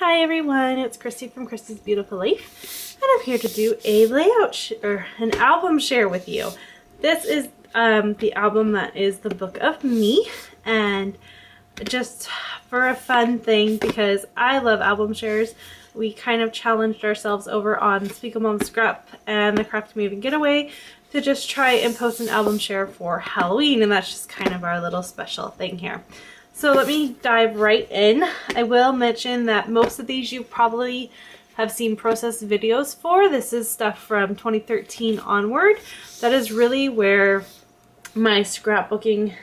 Hi everyone, it's Christy from Christy's Beautiful Life, and I'm here to do a layout or an album share with you. This is the album that is the Book of Me, and just for a fun thing because I love album shares, we kind of challenged ourselves over on Speak a Mom Scrap and the Craft Maven Getaway to just try and post an album share for Halloween, and that's just kind of our little special thing here. So let me dive right in. I will mention that most of these you probably have seen processed videos for. This is stuff from 2013 onward. That is really where my scrapbooking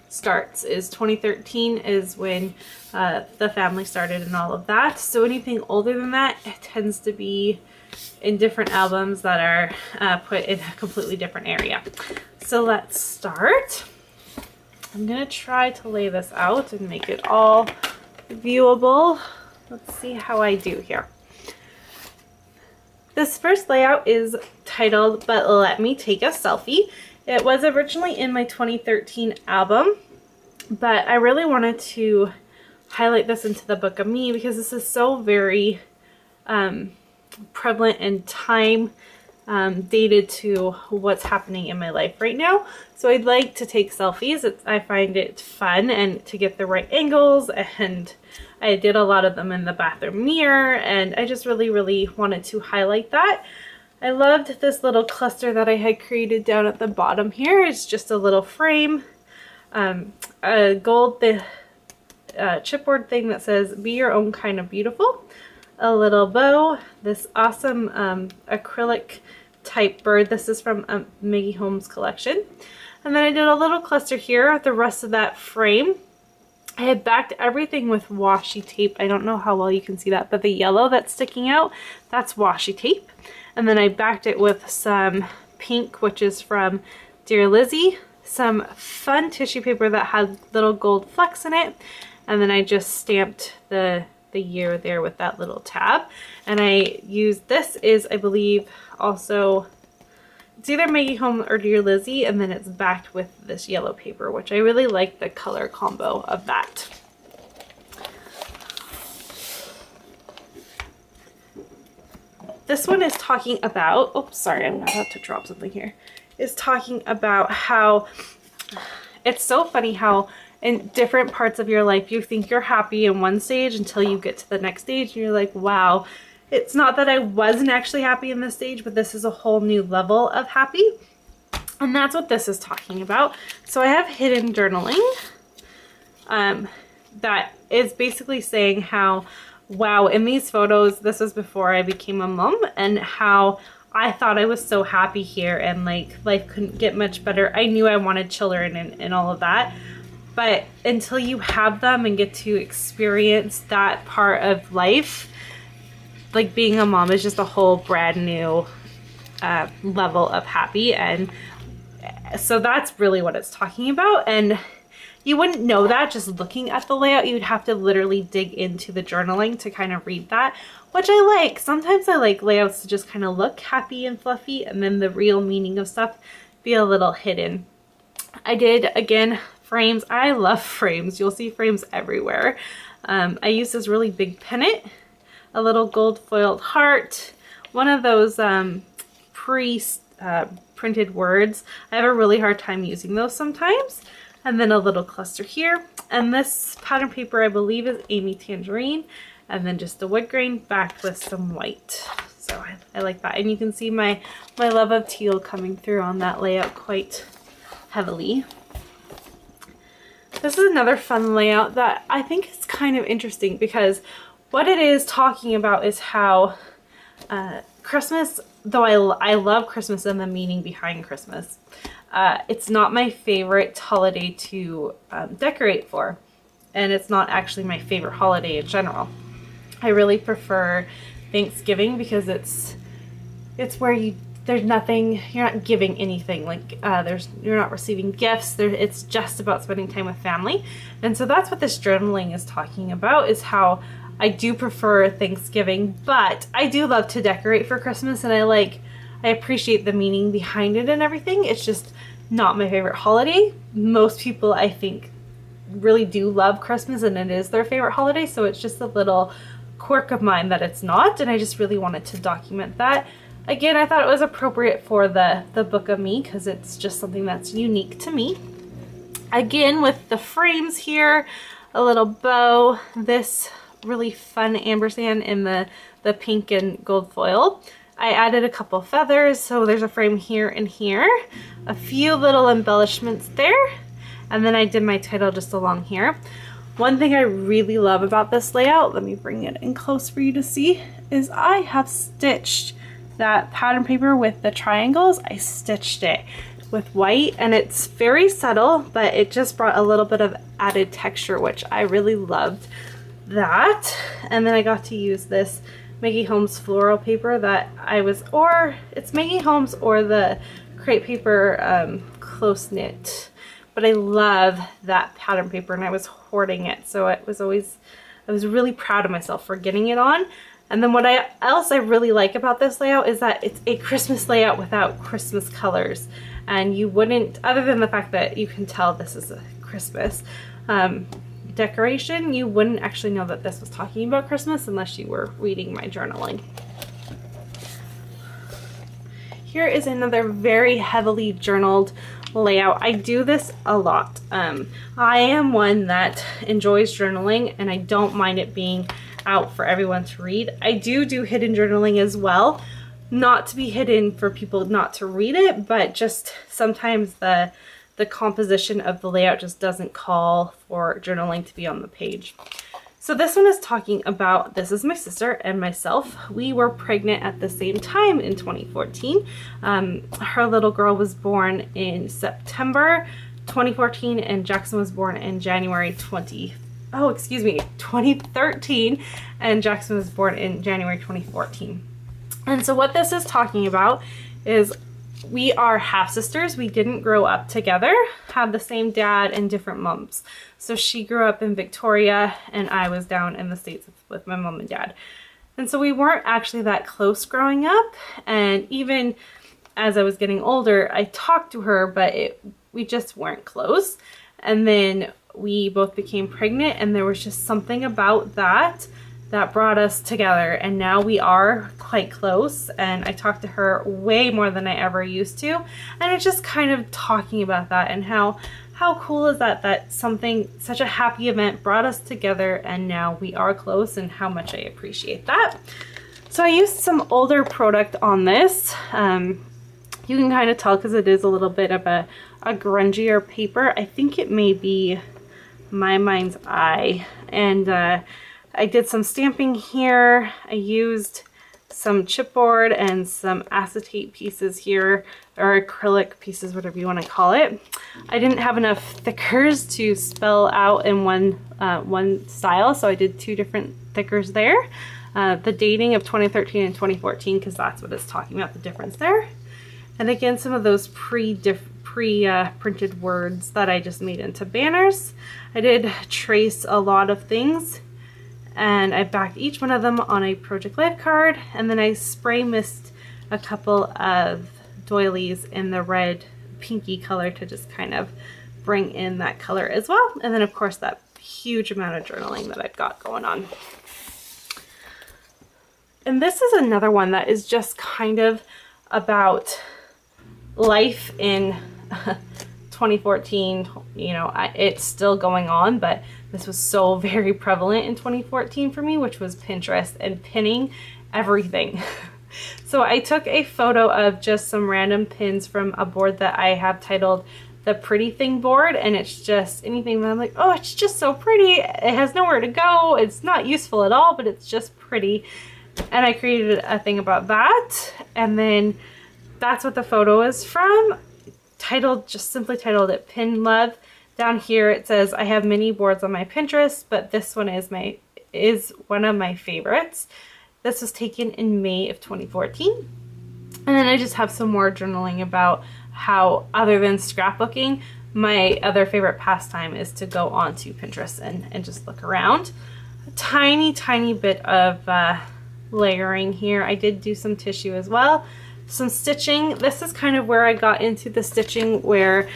starts, is 2013 is when the family started and all of that. So anything older than that, it tends to be in different albums that are put in a completely different area. So let's start. I'm gonna try to lay this out and make it all viewable. Let's see how I do here. This first layout is titled But Let Me Take a Selfie. It was originally in my 2013 album, but I really wanted to highlight this into the Book of Me because this is so very prevalent in time, dated to what's happening in my life right now. So I'd like to take selfies. I find it fun and to get the right angles, and I did a lot of them in the bathroom mirror, and I just really wanted to highlight that. I loved this little cluster that I had created down at the bottom here. It's just a little frame, a gold chipboard thing that says be your own kind of beautiful, a little bow, this awesome acrylic type bird. This is from Maggie Holmes collection. And then I did a little cluster here. The rest of that frame, I had backed everything with washi tape. I don't know how well you can see that, but the yellow that's sticking out, that's washi tape. And then I backed it with some pink, which is from Dear Lizzie, some fun tissue paper that had little gold flecks in it, and then I just stamped the year there with that little tab. And I used, this is, I believe, also, it's either Maggie Home or Dear Lizzie, and then it's backed with this yellow paper, which I really like the color combo of that. This one is talking about, oops, sorry, I'm about to drop something here, is talking about how it's so funny how in different parts of your life you think you're happy in one stage until you get to the next stage and you're like, wow, it's not that I wasn't actually happy in this stage, but this is a whole new level of happy. And that's what this is talking about. So I have hidden journaling that is basically saying how, wow, in these photos, this was before I became a mom, and how I thought I was so happy here and like life couldn't get much better. I knew I wanted children and all of that. But until you have them and get to experience that part of life, like being a mom is just a whole brand new level of happy. And so that's really what it's talking about. And you wouldn't know that just looking at the layout. You'd have to literally dig into the journaling to kind of read that, which I like. Sometimes I like layouts to just kind of look happy and fluffy, and then the real meaning of stuff be a little hidden. I did, again, frames. I love frames. You'll see frames everywhere. I used this really big pennant, a little gold foiled heart, one of those pre-printed words. I have a really hard time using those sometimes. And then a little cluster here. And this pattern paper, I believe, is Amy Tangerine. And then just the wood grain backed with some white. So I like that. And you can see my love of teal coming through on that layout quite heavily. This is another fun layout that I think is kind of interesting because what it is talking about is how Christmas, though I love Christmas and the meaning behind Christmas, it's not my favorite holiday to decorate for, and it's not actually my favorite holiday in general. I really prefer Thanksgiving because it's where there's nothing, you're not giving anything, like you're not receiving gifts. It's just about spending time with family. And so that's what this journaling is talking about, is how I do prefer Thanksgiving, but I do love to decorate for Christmas, and I appreciate the meaning behind it and everything. It's just not my favorite holiday. Most people, I think, really do love Christmas, and it is their favorite holiday, so it's just a little quirk of mine that it's not, and I just really wanted to document that. Again, I thought it was appropriate for the Book of Me because it's just something that's unique to me. Again, with the frames here, a little bow, this really fun ampersand in the pink and gold foil. I added a couple feathers, so there's a frame here and here, a few little embellishments there, and then I did my title just along here. One thing I really love about this layout, let me bring it in close for you to see, is I have stitched that pattern paper with the triangles. I stitched it with white, and it's very subtle, but it just brought a little bit of added texture, which I really loved that. And then I got to use this Maggie Holmes floral paper that it's Maggie Holmes or the crepe paper close knit, but I love that pattern paper and I was hoarding it, so I was really proud of myself for getting it on. And then what else I really like about this layout is that it's a Christmas layout without Christmas colors, and you wouldn't, other than the fact that you can tell this is a Christmas decoration, you wouldn't actually know that this was talking about Christmas unless you were reading my journaling. Here is another very heavily journaled layout. I do this a lot. I am one that enjoys journaling and I don't mind it being out for everyone to read. I do hidden journaling as well, not to be hidden for people not to read it, but just sometimes the composition of the layout just doesn't call for journaling to be on the page. So this one is talking about, this is my sister and myself. We were pregnant at the same time in 2014. Her little girl was born in September 2014 and Jackson was born in January 2013, and Jackson was born in January 2014. And so what this is talking about is we are half sisters. We didn't grow up together, had the same dad and different moms. So she grew up in Victoria and I was down in the States with my mom and dad. And so we weren't actually that close growing up. And even as I was getting older, I talked to her, but we just weren't close. And then we both became pregnant and there was just something about that brought us together, and now we are quite close, and I talk to her way more than I ever used to, and it's just kind of talking about that and how cool is that something, such a happy event brought us together and now we are close, and how much I appreciate that. So I used some older product on this. You can kind of tell because it is a little bit of a grungier paper. I think it may be My Mind's Eye, and I did some stamping here. I used some chipboard and some acetate pieces here, or acrylic pieces, whatever you want to call it. I didn't have enough thickers to spell out in one style, so I did two different thickers there. The dating of 2013 and 2014, because that's what it's talking about, the difference there. And again, some of those pre-printed words that I just made into banners. I did trace a lot of things, and I backed each one of them on a Project Life card, and then I spray mist a couple of doilies in the red pinky color to just kind of bring in that color as well. And then of course that huge amount of journaling that I've got going on. And this is another one that is just kind of about life in 2014. You know, it's still going on, but this was so very prevalent in 2014 for me, which was Pinterest and pinning everything. So I took a photo of just some random pins from a board that I have titled the Pretty Thing board, and it's just anything that I'm like, oh, it's just so pretty. It has nowhere to go. It's not useful at all, but it's just pretty. And I created a thing about that, and then that's what the photo is from. Just simply titled it Pin Love. Down here it says I have many boards on my Pinterest, but this one is one of my favorites. This was taken in May of 2014. And then I just have some more journaling about how, other than scrapbooking, my other favorite pastime is to go onto Pinterest and just look around. A tiny bit of layering here. I did do some tissue as well. Some stitching. This is kind of where I got into the stitching, where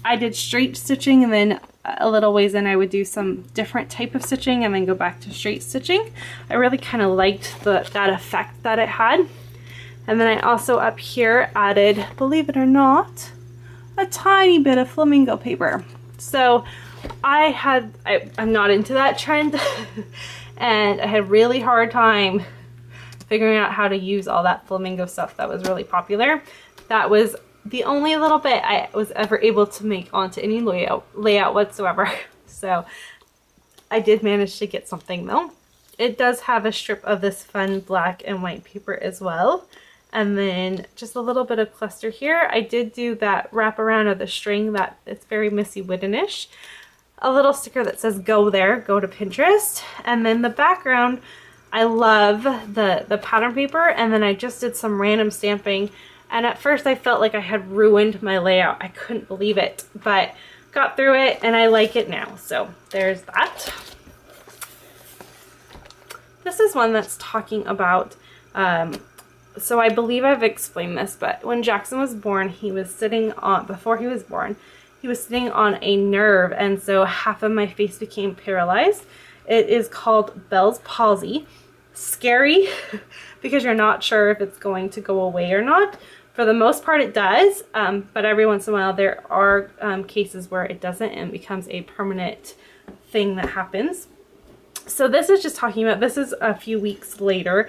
I did straight stitching and then a little ways in, I would do some different type of stitching and then go back to straight stitching. I really kind of liked that effect that it had. And then I also up here added, believe it or not, a tiny bit of flamingo paper. So I'm not into that trend and I had a really hard time figuring out how to use all that flamingo stuff that was really popular. That was the only little bit I was ever able to make onto any layout whatsoever. So I did manage to get something though. It does have a strip of this fun black and white paper as well. And then just a little bit of cluster here. I did do that wrap around of the string that it's very Missy Wooden-ish. A little sticker that says go there, go to Pinterest. And then the background, I love the pattern paper, and then I just did some random stamping. And at first I felt like I had ruined my layout. I couldn't believe it, but got through it and I like it now. So there's that. This is one that's talking about, so I believe I've explained this, but when Jackson was born, he was sitting on, before he was born, he was sitting on a nerve, and so half of my face became paralyzed. It is called Bell's palsy. Scary because you're not sure if it's going to go away or not. For the most part it does, but every once in a while there are cases where it doesn't and becomes a permanent thing that happens. So this is just talking about, this is a few weeks later.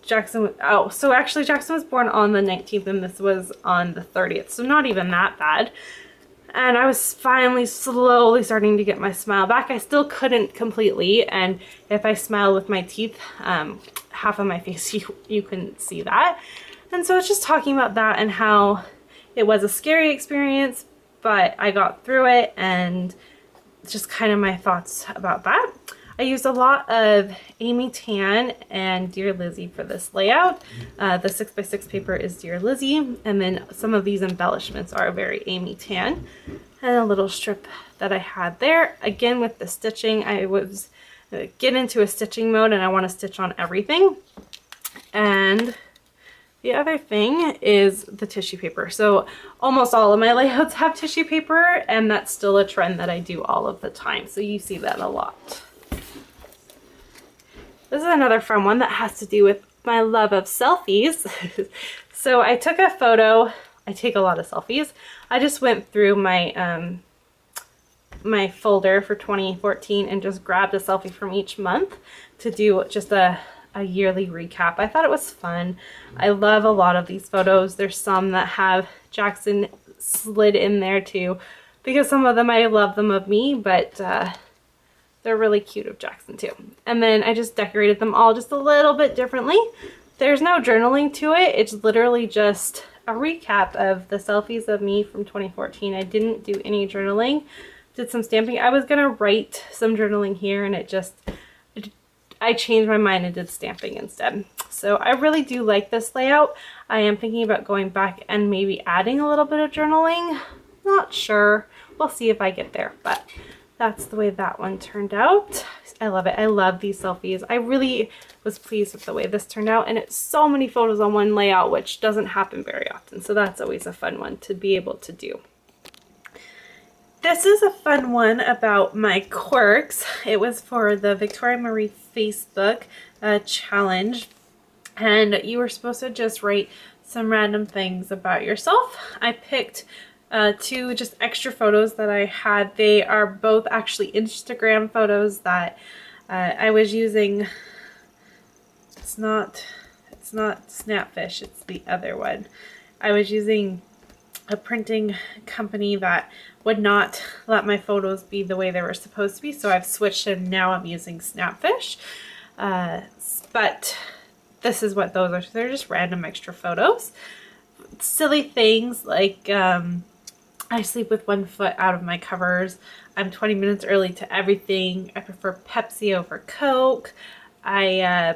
Jackson was born on the 19th and this was on the 30th, so not even that bad. And I was finally slowly starting to get my smile back. I still couldn't completely, and if I smiled with my teeth, half of my face, you couldn't see that. And so it's just talking about that and how it was a scary experience, but I got through it, and just kind of my thoughts about that. I used a lot of Amy Tan and Dear Lizzy for this layout. The 6x6 paper is Dear Lizzy, and then some of these embellishments are very Amy Tan. And a little strip that I had there. Again, with the stitching, I was get into a stitching mode and I want to stitch on everything. And the other thing is the tissue paper. So almost all of my layouts have tissue paper, and that's still a trend that I do all of the time. So you see that a lot. This is another fun one that has to do with my love of selfies. So I took a photo. I take a lot of selfies. I just went through my my folder for 2014 and just grabbed a selfie from each month to do just a yearly recap. I thought it was fun. I love a lot of these photos. There's some that have Jackson slid in there too, because some of them I love them of me, but they're really cute of Jackson too. And then I just decorated them all just a little bit differently. There's no journaling to it. It's literally just a recap of the selfies of me from 2014. I didn't do any journaling. Did some stamping. I was gonna write some journaling here, and I changed my mind and did stamping instead. So I really do like this layout. I am thinking about going back and maybe adding a little bit of journaling. Not sure. We'll see if I get there, but that's the way that one turned out. I love it. I love these selfies. I really was pleased with the way this turned out, and it's so many photos on one layout, which doesn't happen very often. So that's always a fun one to be able to do. This is a fun one about my quirks. It was for the Victoria Marie Facebook challenge, and you were supposed to just write some random things about yourself. I picked two just extra photos that I had. They are both actually Instagram photos that I was using. It's not Snapfish, it's the other one. I was using a printing company that would not let my photos be the way they were supposed to be, so I've switched and now I'm using Snapfish. But this is what those are. They're just random extra photos. Silly things like I sleep with one foot out of my covers. I'm 20 minutes early to everything. I prefer Pepsi over Coke. I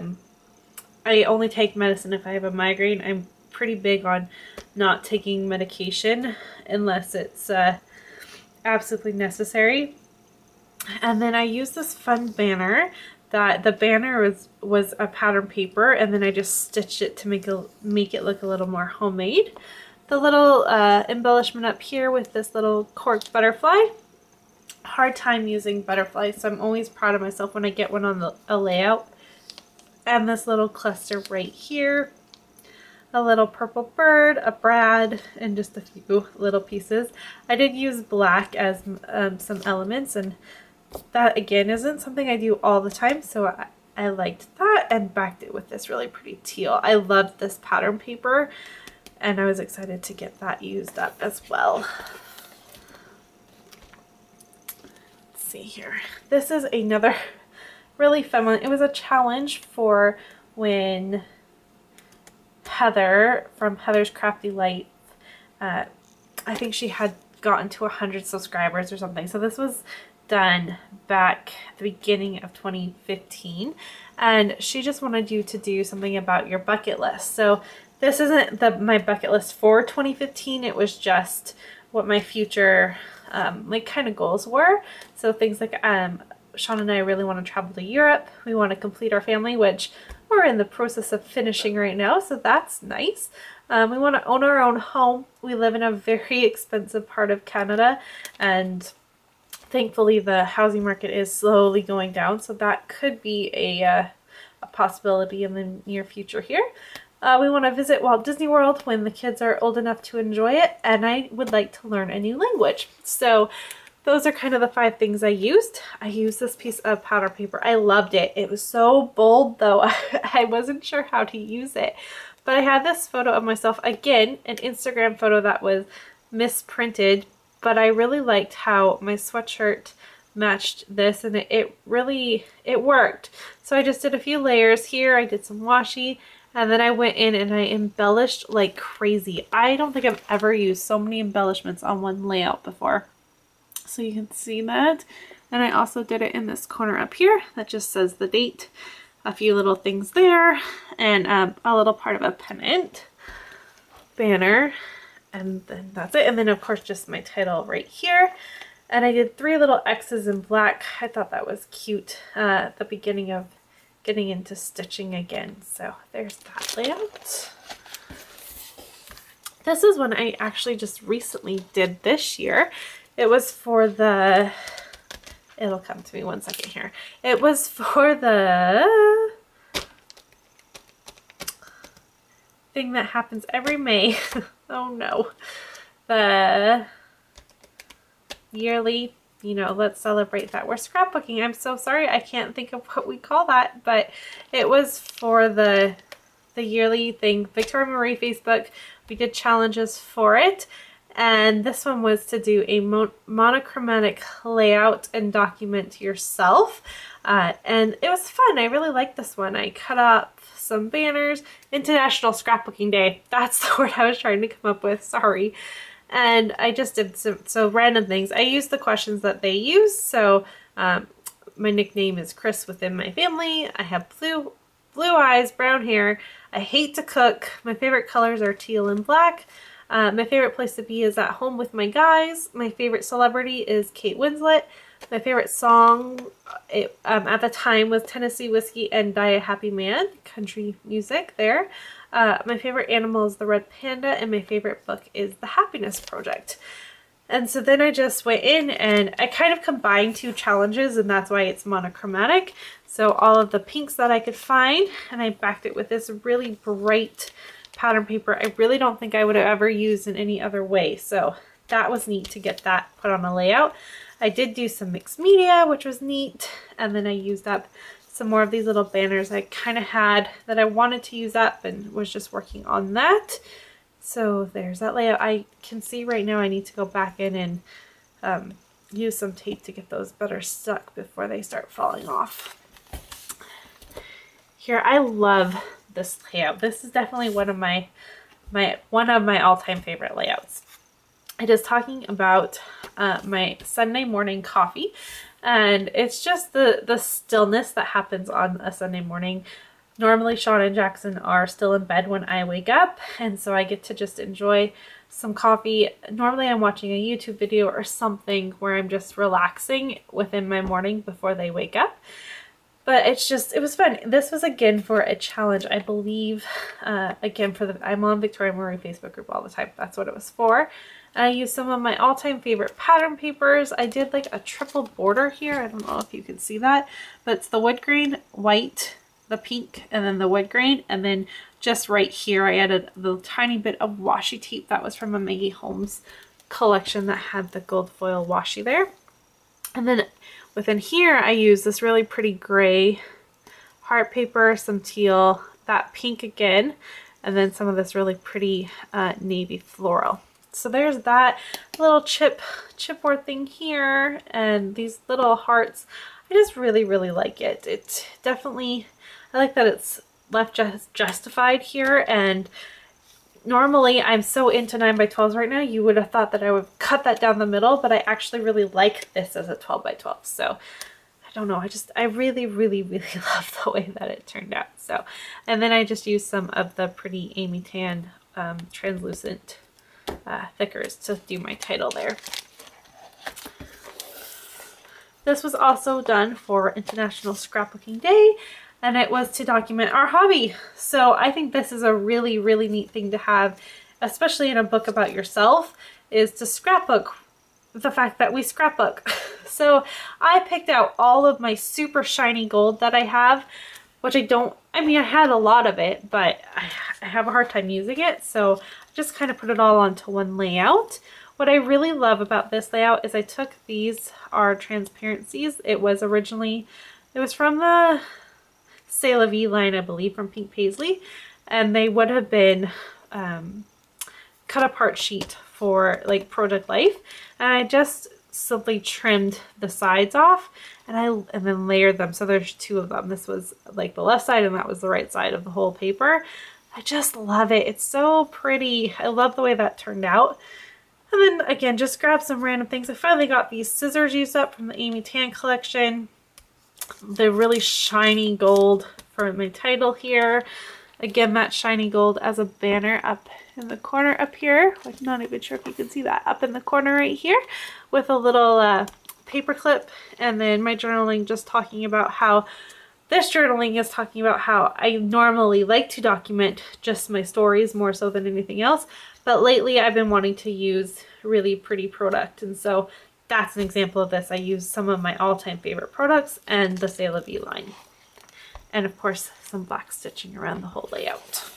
only take medicine if I have a migraine. I'm pretty big on not taking medication unless it's absolutely necessary. And then I use this fun banner that the banner was a pattern paper, and then I just stitched it to make it look a little more homemade. The little embellishment up here with this little cork butterfly. hard time using butterflies, so I'm always proud of myself when I get one on a layout. And this little cluster right here, a little purple bird, a brad, and just a few little pieces. I did use black as some elements, and that again isn't something I do all the time, so I liked that and backed it with this really pretty teal. I loved this pattern paper, and I was excited to get that used up as well. Let's see here. This is another really fun one. It was a challenge for when Heather from Heather's Crafty Life, I think she had gotten to 100 subscribers or something. So this was done back at the beginning of 2015, and she just wanted you to do something about your bucket list. So this isn't my bucket list for 2015. It was just what my future like kind of goals were. So things like Sean and I really want to travel to Europe. We want to complete our family, which we're in the process of finishing right now, so that's nice. We want to own our own home. We live in a very expensive part of Canada, and thankfully the housing market is slowly going down, so that could be a possibility in the near future here. We want to visit Walt Disney World when the kids are old enough to enjoy it, and I would like to learn a new language. So those are kind of the 5 things I used. I used this piece of powder paper. I loved it. It was so bold though. I wasn't sure how to use it. But I had this photo of myself, again, an Instagram photo that was misprinted, but I really liked how my sweatshirt matched this, and it worked. So I just did a few layers here. I did some washi, and then I went in and I embellished like crazy. I don't think I've ever used so many embellishments on one layout before. So you can see that. And I also did it in this corner up here that just says the date, a few little things there, and a little part of a pennant banner, and then that's it. And then of course just my title right here. And I did 3 little X's in black. I thought that was cute at the beginning of getting into stitching again. So there's that layout. This is one I actually just recently did this year. It was for the, it'll come to me one second here. It was for the thing that happens every May. Oh no. The yearly, you know, let's celebrate that we're scrapbooking. I'm so sorry, I can't think of what we call that, but it was for the yearly thing. Victoria Marie Facebook, we did challenges for it. And this one was to do a monochromatic layout and document yourself. And it was fun. I really liked this one. I cut up some banners. International Scrapbooking Day. That's the word I was trying to come up with. Sorry. And I just did some random things. I used the questions that they use. So my nickname is Chris within my family. I have blue eyes, brown hair. I hate to cook. My favorite colors are teal and black. My favorite place to be is at home with my guys. My favorite celebrity is Kate Winslet. My favorite song at the time was Tennessee Whiskey and Die a Happy Man, country music there. My favorite animal is the red panda, and my favorite book is The Happiness Project. And so then I just went in and I kind of combined 2 challenges, and that's why it's monochromatic. So all of the pinks that I could find, and I backed it with this really bright pattern paper. I really don't think I would have ever used in any other way. So that was neat to get that put on a layout. I did do some mixed media, which was neat. And then I used up some more of these little banners I kind of had that I wanted to use up and was just working on that. So there's that layout. I can see right now I need to go back in and use some tape to get those better stuck before they start falling off. Here, I love this layout. This is definitely one of my all-time favorite layouts. It is talking about my Sunday morning coffee, and it's just the stillness that happens on a Sunday morning. Normally Sean and Jackson are still in bed when I wake up, and so I get to just enjoy some coffee. Normally I'm watching a YouTube video or something where I'm just relaxing within my morning before they wake up. But it was fun. This was again for a challenge, I believe, again I'm on Victoria Marie Facebook group all the time. That's what it was for. And I used some of my all-time favorite pattern papers. I did like a triple border here. I don't know if you can see that, but it's the wood grain, white, the pink, and then the wood grain. And then just right here, I added the tiny bit of washi tape that was from a Maggie Holmes collection that had the gold foil washi there. And then within here, I used this really pretty gray heart paper, some teal, that pink again, and then some of this really pretty navy floral. So there's that little chipboard thing here, and these little hearts. I just really, really like it. It definitely, I like that it's left justified here, and normally I'm so into 9x12s right now, you would have thought that I would cut that down the middle, but I actually really like this as a 12x12. So I don't know, I really, really, really love the way that it turned out. So, and then I just used some of the pretty Amy Tan translucent thickers to do my title there. This was also done for International Scrapbooking Day, and it was to document our hobby. So I think this is a really, really neat thing to have, especially in a book about yourself, is to scrapbook the fact that we scrapbook. So I picked out all of my super shiny gold that I have, which I mean, I had a lot of it, but I have a hard time using it. So I just kind of put it all onto one layout. What I really love about this layout is I took these are transparencies. It was from the C'est La Vie line, I believe, from Pink Paisley, and they would have been cut apart sheet for like Project Life, and I just simply trimmed the sides off and then layered them. So there's two of them. This was like the left side and that was the right side of the whole paper. I just love it. It's so pretty. I love the way that turned out. And then again, just grab some random things. I finally got these scissors used up from the Amy Tan collection. The really shiny gold for my title here. Again, that shiny gold as a banner up in the corner up here. I'm not even sure if you can see that up in the corner right here with a little paper clip. And then my journaling just talking about how this journaling is talking about how I normally like to document just my stories more so than anything else. But lately I've been wanting to use really pretty product. And so that's an example of this. I used some of my all-time favorite products and the C'est La Vie line. And of course, some black stitching around the whole layout.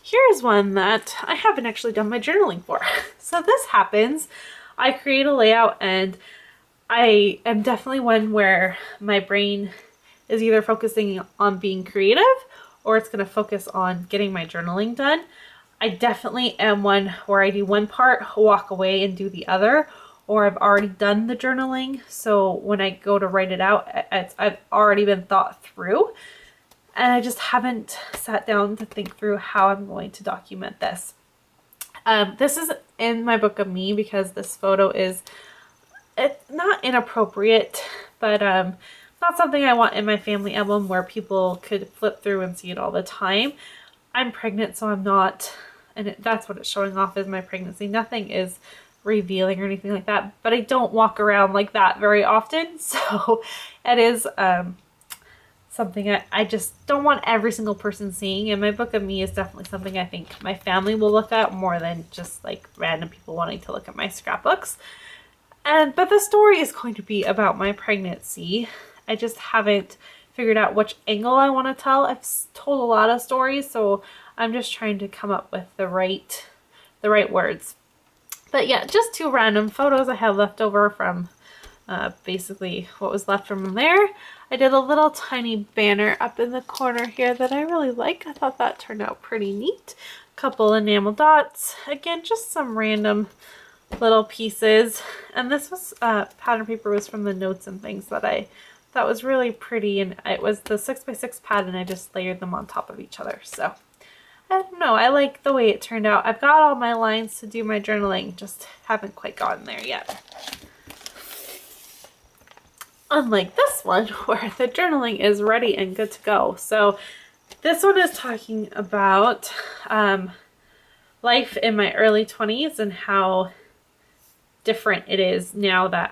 Here's one that I haven't actually done my journaling for. So this happens, I create a layout and I am definitely one where my brain is either focusing on being creative or it's going to focus on getting my journaling done. I definitely am one where I do one part, walk away and do the other, or I've already done the journaling. So when I go to write it out, I've already been thought through and I just haven't sat down to think through how I'm going to document this. This is in my book of me because this photo is, it's not inappropriate, but not something I want in my family album where people could flip through and see it all the time. I'm pregnant, so I'm not, and that's what it's showing off is my pregnancy. Nothing is revealing or anything like that, but I don't walk around like that very often. So it is something I just don't want every single person seeing. And my book of me is definitely something I think my family will look at more than just like random people wanting to look at my scrapbooks. But the story is going to be about my pregnancy. I just haven't figured out which angle I want to tell. I've told a lot of stories, so I'm just trying to come up with the right words. But yeah, just two random photos I have left over from basically what was left from there. I did a little tiny banner up in the corner here that I really like. I thought that turned out pretty neat. Couple enamel dots. Again, just some random little pieces. And this was pattern paper was from the notes and things that I thought was really pretty, and it was the 6x6 pad and I just layered them on top of each other. So I don't know, I like the way it turned out. I've got all my lines to do my journaling, just haven't quite gotten there yet. Unlike this one where the journaling is ready and good to go. So this one is talking about life in my early 20s and how different it is now that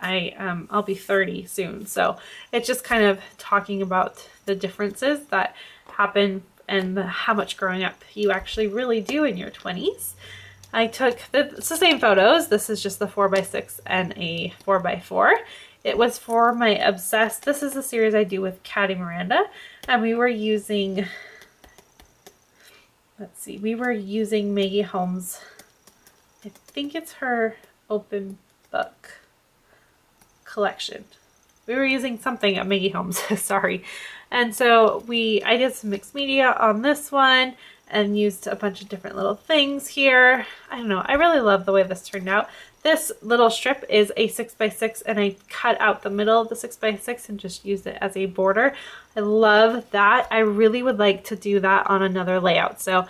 I'll be 30 soon. So it's just kind of talking about the differences that happen and how much growing up you actually really do in your 20s. I took, it's the same photos. This is just the 4x6 and a 4x4. It was for my Obsessed. This is a series I do with Caddy Miranda. And we were using, let's see, we were using Maggie Holmes. I think it's her open book collection. We were using something at Maggie Holmes, sorry. And so I did some mixed media on this one and used a bunch of different little things here. I don't know, I really love the way this turned out. This little strip is a 6x6 and I cut out the middle of the 6x6 and just used it as a border. I love that. I really would like to do that on another layout. So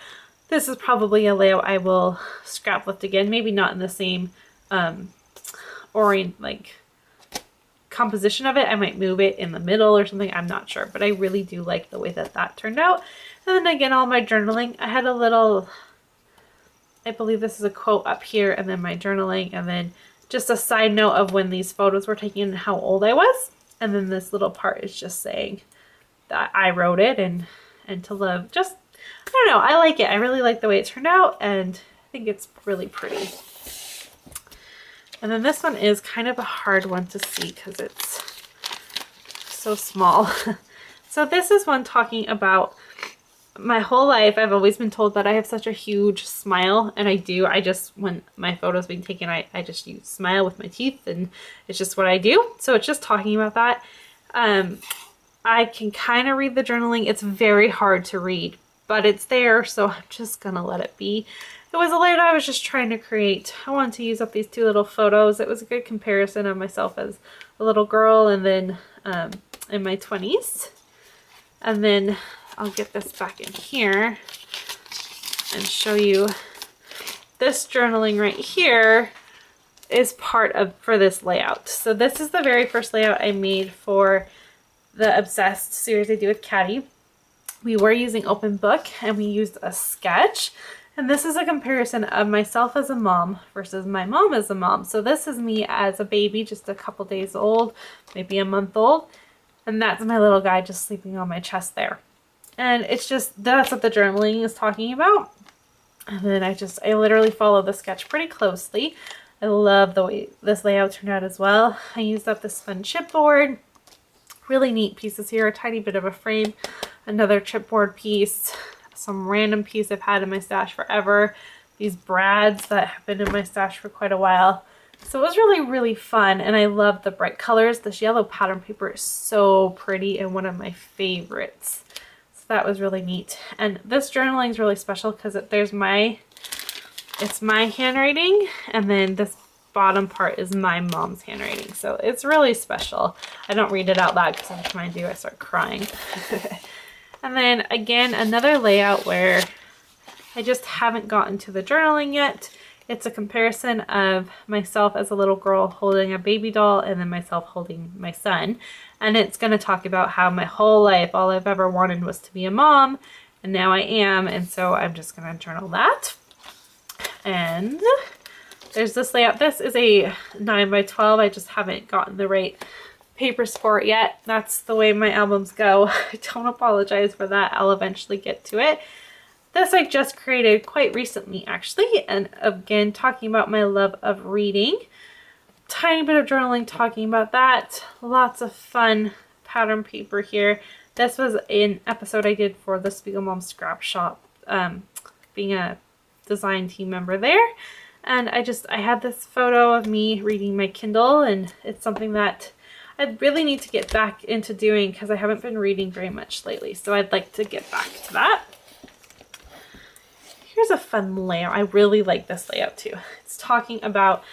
this is probably a layout I will scrap lift again, maybe not in the same composition of it. I might move it in the middle or something, I'm not sure, but I really do like the way that that turned out. And then again, all my journaling, I had a little, I believe this is a quote up here, and then my journaling, and then just a side note of when these photos were taken and how old I was. And then this little part is just saying that I wrote it and to love, just, I don't know, I like it. I really like the way it turned out, and I think it's really pretty. And then this one is kind of a hard one to see because it's so small. So this is one talking about my whole life. I've always been told that I have such a huge smile, and I do. I just, when my photos being taken, I just use smile with my teeth, and it's just what I do. So it's just talking about that. I can kind of read the journaling. It's very hard to read, but it's there, so I'm just gonna let it be. It was a layout I was just trying to create. I wanted to use up these two little photos. It was a good comparison of myself as a little girl and then in my 20s. And then I'll get this back in here and show you this journaling right here is part of for this layout. So this is the very first layout I made for the Obsessed series I do with Caddy. We were using open book and we used a sketch. And this is a comparison of myself as a mom versus my mom as a mom. So this is me as a baby, just a couple days old, maybe a month old. And that's my little guy just sleeping on my chest there. And it's just, that's what the journaling is talking about. And then I literally follow the sketch pretty closely. I love the way this layout turned out as well. I used up this fun chipboard. Really neat pieces here, a tiny bit of a frame, another chipboard piece, some random piece I've had in my stash forever, these brads that have been in my stash for quite a while. So it was really, really fun, and I love the bright colors. This yellow pattern paper is so pretty and one of my favorites. So that was really neat. And this journaling is really special because it's my handwriting, and then this bottom part is my mom's handwriting. So it's really special. I don't read it out loud because every time I do, I start crying. And then again, another layout where I just haven't gotten to the journaling yet. It's a comparison of myself as a little girl holding a baby doll and then myself holding my son. And it's going to talk about how my whole life, all I've ever wanted was to be a mom, and now I am. And so I'm just going to journal that. And there's this layout. This is a 9x12. I just haven't gotten the right papers for it yet. That's the way my albums go. I don't apologize for that. I'll eventually get to it. This I just created quite recently actually, and again talking about my love of reading. Tiny bit of journaling talking about that. Lots of fun pattern paper here. This was an episode I did for the Spiegel Mom Scrap Shop, being a design team member there. And I had this photo of me reading my Kindle, and it's something that I really need to get back into doing because I haven't been reading very much lately. So I'd like to get back to that. Here's a fun layout. I really like this layout too. It's talking about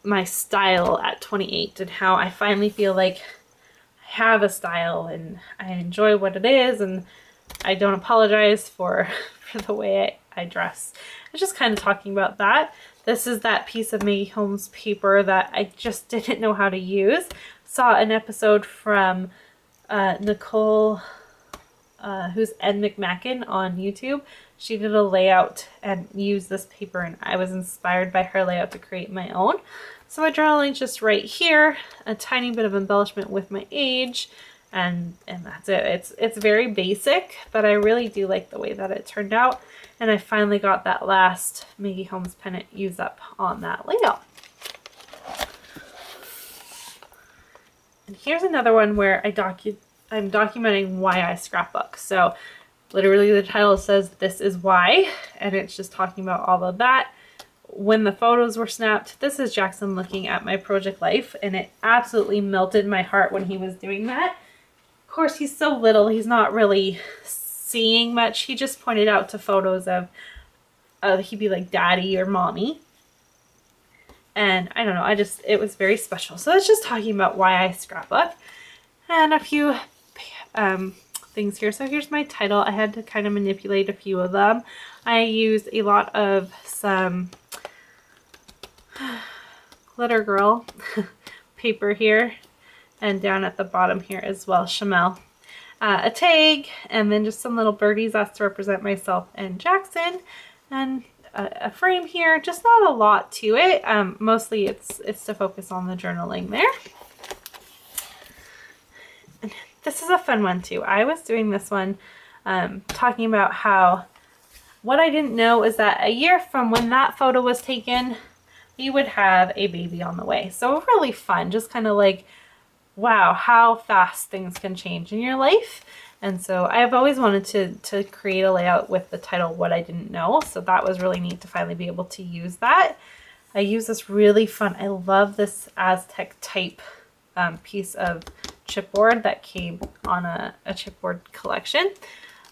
my style at 28 and how I finally feel like I have a style and I enjoy what it is, and I don't apologize for the way I dress. It's just kind of talking about that. This is that piece of Maggie Holmes paper that I just didn't know how to use. Saw an episode from Nicole, who's Ed McMacken on YouTube. She did a layout and used this paper, and I was inspired by her layout to create my own. So my journaling just right here, a tiny bit of embellishment with my age, and that's it. It's very basic, but I really do like the way that it turned out. And I finally got that last Maggie Holmes pennant used up on that layout. And here's another one where I'm documenting why I scrapbook. So literally the title says "This is why," and it's just talking about all of that. When the photos were snapped, this is Jackson looking at my project life, and it absolutely melted my heart when he was doing that. Of course, he's so little, he's not really seeing much. He just pointed out to photos of he'd be like daddy or mommy. And I don't know, it was very special. So it's just talking about why I scrapbook and a few things here. So here's my title. I had to kind of manipulate a few of them. I used a lot of some Glitter Girl paper here, and down at the bottom here as well, Chamel. A tag, and then just some little birdies. That's to represent myself and Jackson, and a frame here. Just not a lot to it. Mostly it's to focus on the journaling there. And this is a fun one too. I was doing this one talking about how what I didn't know is that a year from when that photo was taken, we would have a baby on the way. So really fun, just kind of like, wow, how fast things can change in your life. And so I've always wanted to create a layout with the title What I Didn't Know. So that was really neat to finally be able to use that. I use this really fun, I love this Aztec type piece of chipboard that came on a chipboard collection.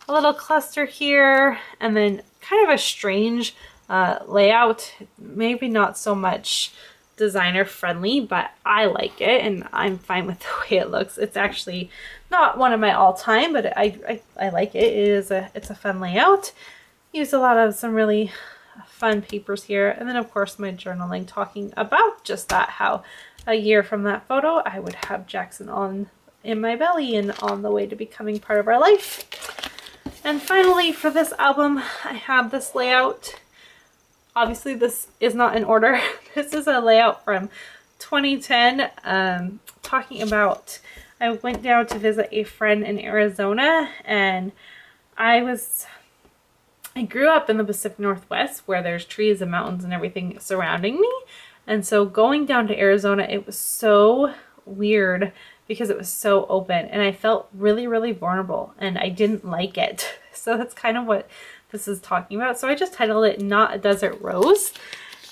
A little cluster here, and then kind of a strange layout, maybe not so much designer friendly, but I like it and I'm fine with the way it looks. It's actually not one of my all-time, but I like it. It's a fun layout. Used a lot of some really fun papers here, and then of course my journaling talking about just that, how a year from that photo I would have Jackson on in my belly and on the way to becoming part of our life. And finally, for this album, I have this layout. Obviously, this is not in order. This is a layout from 2010, talking about, I went down to visit a friend in Arizona, and I grew up in the Pacific Northwest where there's trees and mountains and everything surrounding me. And so going down to Arizona, it was so weird because it was so open, and I felt really, really vulnerable, and I didn't like it. So that's kind of what this is talking about. So I just titled it Not a Desert Rose.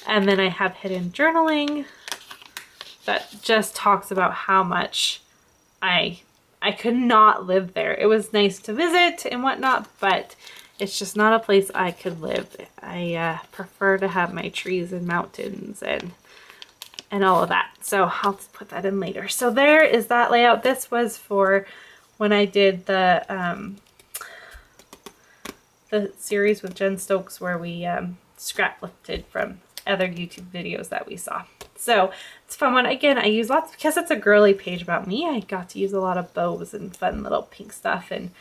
And then I have hidden journaling that just talks about how much I could not live there. It was nice to visit and whatnot, but it's just not a place I could live. I prefer to have my trees and mountains and all of that. So I'll just put that in later. So there is that layout. This was for when I did the series with Jen Stokes where we scrap lifted from other YouTube videos that we saw. So it's a fun one. Again, I use lots, because it's a girly page about me, I got to use a lot of bows and fun little pink stuff, and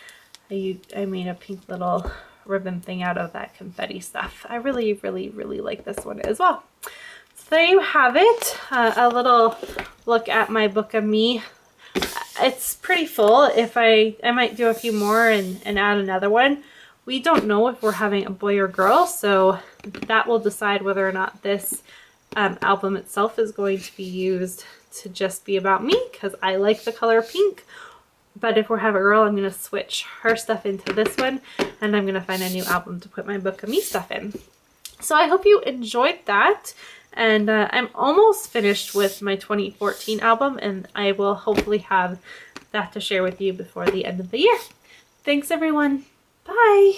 I made a pink little ribbon thing out of that confetti stuff. I really, really, really like this one as well. So there you have it. A little look at my book of me. It's pretty full. If I might do a few more and add another one. We don't know if we're having a boy or girl, so that will decide whether or not this album itself is going to be used to just be about me, because I like the color pink. But if we're having a girl, I'm going to switch her stuff into this one, and I'm going to find a new album to put my book of me stuff in. So I hope you enjoyed that, and I'm almost finished with my 2014 album, and I will hopefully have that to share with you before the end of the year. Thanks everyone. Bye.